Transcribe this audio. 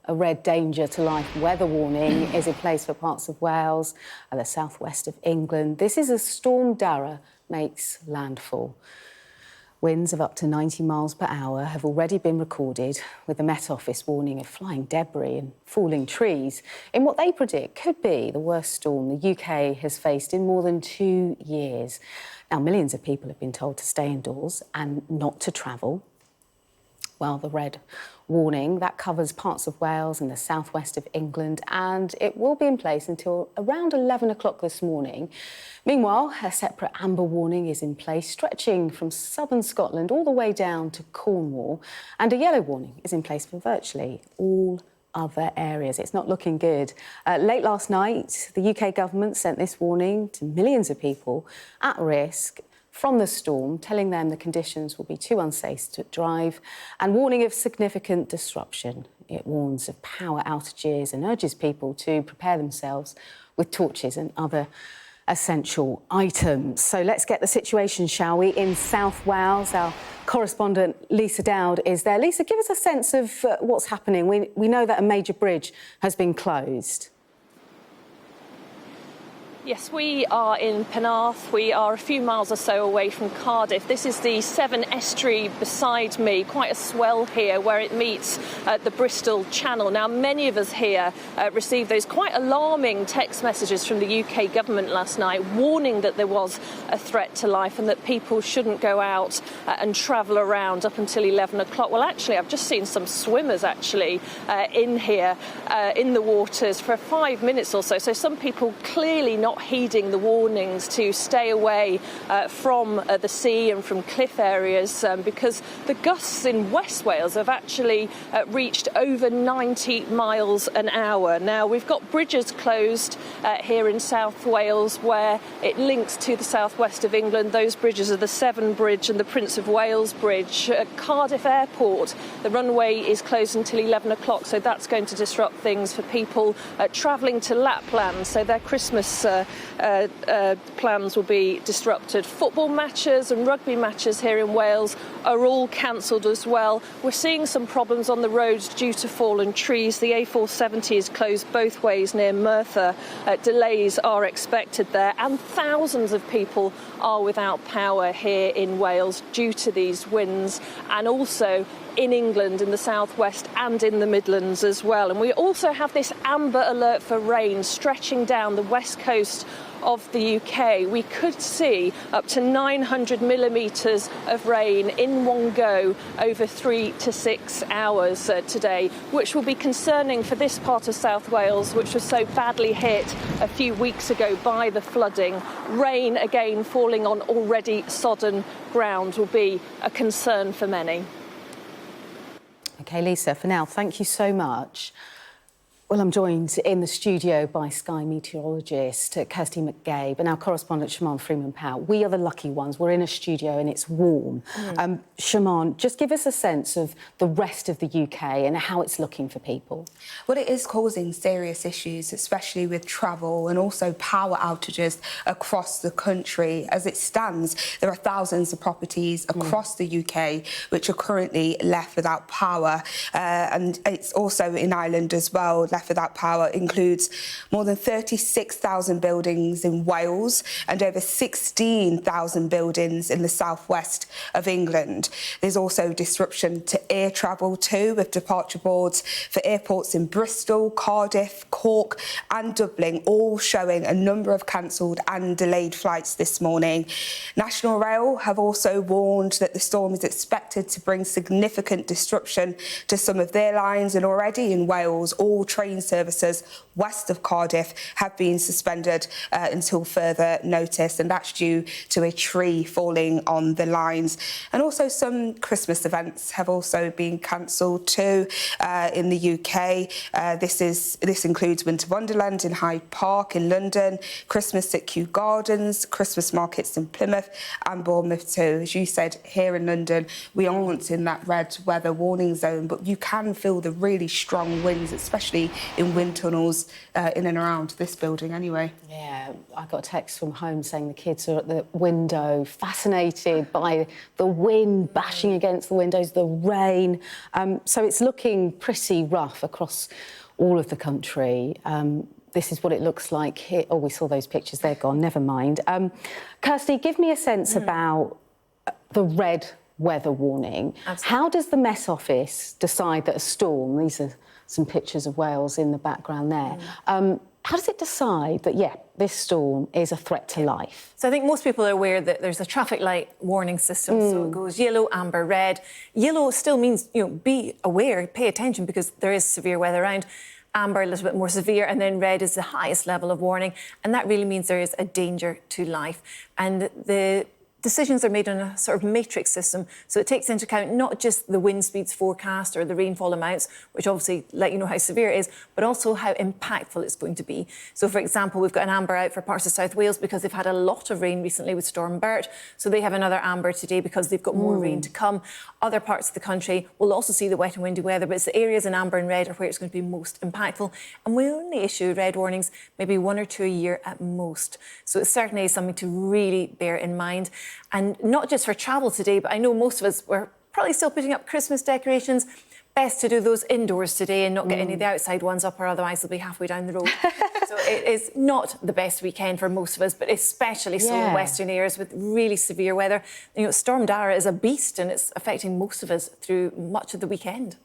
A red danger to life weather warning is in place for parts of Wales and the southwest of England. This is as Storm Darragh makes landfall. Winds of up to 90 miles per hour have already been recorded, with the Met Office warning of flying debris and falling trees in what they predict could be the worst storm the UK has faced in more than 2 years. Now, millions of people have been told to stay indoors and not to travel. Well, the red warning, that covers parts of Wales and the southwest of England, and it will be in place until around 11 o'clock this morning. Meanwhile, a separate amber warning is in place, stretching from southern Scotland all the way down to Cornwall, and a yellow warning is in place for virtually all other areas. It's not looking good. Late last night, the UK government sent this warning to millions of people at risk from the storm, telling them the conditions will be too unsafe to drive and warning of significant disruption. It warns of power outages and urges people to prepare themselves with torches and other essential items. So let's get the situation, shall we? In South Wales, our correspondent Lisa Dowd is there. Lisa, give us a sense of what's happening. We know that a major bridge has been closed. Yes, we are in Penarth. We are a few miles or so away from Cardiff. This is the Severn Estuary beside me, quite a swell here where it meets the Bristol Channel. Now, many of us here received those quite alarming text messages from the UK government last night, warning that there was a threat to life and that people shouldn't go out and travel around up until 11 o'clock. Well, actually, I've just seen some swimmers in here in the waters for 5 minutes or so. So some people clearly not heeding the warnings to stay away from the sea and from cliff areas because the gusts in West Wales have actually reached over 90 miles an hour. Now, we've got bridges closed here in South Wales where it links to the southwest of England. Those bridges are the Severn Bridge and the Prince of Wales Bridge. At Cardiff Airport, the runway is closed until 11 o'clock, so that's going to disrupt things for people travelling to Lapland, so their Christmas plans will be disrupted. Football matches and rugby matches here in Wales are all cancelled as well. We're seeing some problems on the roads due to fallen trees. The A470 is closed both ways near Merthyr. Delays are expected there, and thousands of people are without power here in Wales due to these winds, and also in England, in the southwest and in the Midlands as well. And we also have this amber alert for rain stretching down the west coast of the UK. We could see up to 900 millimetres of rain in one go over 3 to 6 hours today, which will be concerning for this part of South Wales, which was so badly hit a few weeks ago by the flooding. Rain again falling on already sodden ground will be a concern for many. OK, Lisa, for now, thank you so much. Well, I'm joined in the studio by Sky meteorologist Kirsty McGabe and our correspondent Siobhan Freeman-Powell. We are the lucky ones. We're in a studio and it's warm. Siobhan, just give us a sense of the rest of the UK and how it's looking for people. Well, it is causing serious issues, especially with travel and also power outages across the country. As it stands, there are thousands of properties across the UK which are currently left without power. And it's also in Ireland as well. Left without power includes more than 36,000 buildings in Wales and over 16,000 buildings in the southwest of England. There's also disruption to air travel too, with departure boards for airports in Bristol, Cardiff, Cork and Dublin all showing a number of cancelled and delayed flights this morning. National Rail have also warned that the storm is expected to bring significant disruption to some of their lines, and already in Wales all train services west of Cardiff have been suspended until further notice, and that's due to a tree falling on the lines. And also some Christmas events have also been cancelled too in the UK. This includes Winter Wonderland in Hyde Park in London, Christmas at Kew Gardens, Christmas markets in Plymouth and Bournemouth too. As you said, here in London we aren't in that red weather warning zone, but you can feel the really strong winds, especially in wind tunnels in and around this building anyway. Yeah, I got a text from home saying the kids are at the window, fascinated by the wind bashing against the windows, the rain. So it's looking pretty rough across all of the country. This is what it looks like here. Oh, we saw those pictures, they're gone, never mind. Kirsty, give me a sense about the red weather warning. Absolutely. How does the Met Office decide that a storm, these are some pictures of Wales in the background there, how does it decide that, yeah, this storm is a threat to life? So I think most people are aware that there's a traffic light warning system. So it goes yellow, amber, red. Yellow still means, you know, be aware, pay attention because there is severe weather around. Amber, a little bit more severe, and then red is the highest level of warning. And that really means there is a danger to life. And the decisions are made on a sort of matrix system. So it takes into account not just the wind speeds forecast or the rainfall amounts, which obviously let you know how severe it is, but also how impactful it's going to be. So, for example, we've got an amber out for parts of South Wales because they've had a lot of rain recently with Storm Darragh. So they have another amber today because they've got more rain to come. Other parts of the country will also see the wet and windy weather, but it's the areas in amber and red are where it's going to be most impactful. And we only issue red warnings maybe 1 or 2 a year at most. So it certainly is something to really bear in mind. And not just for travel today, but I know most of us were probably still putting up Christmas decorations. Best to do those indoors today and not get any of the outside ones up, or otherwise they'll be halfway down the road. So it is not the best weekend for most of us, but especially so in western areas with really severe weather. You know, Storm Darragh is a beast and it's affecting most of us through much of the weekend.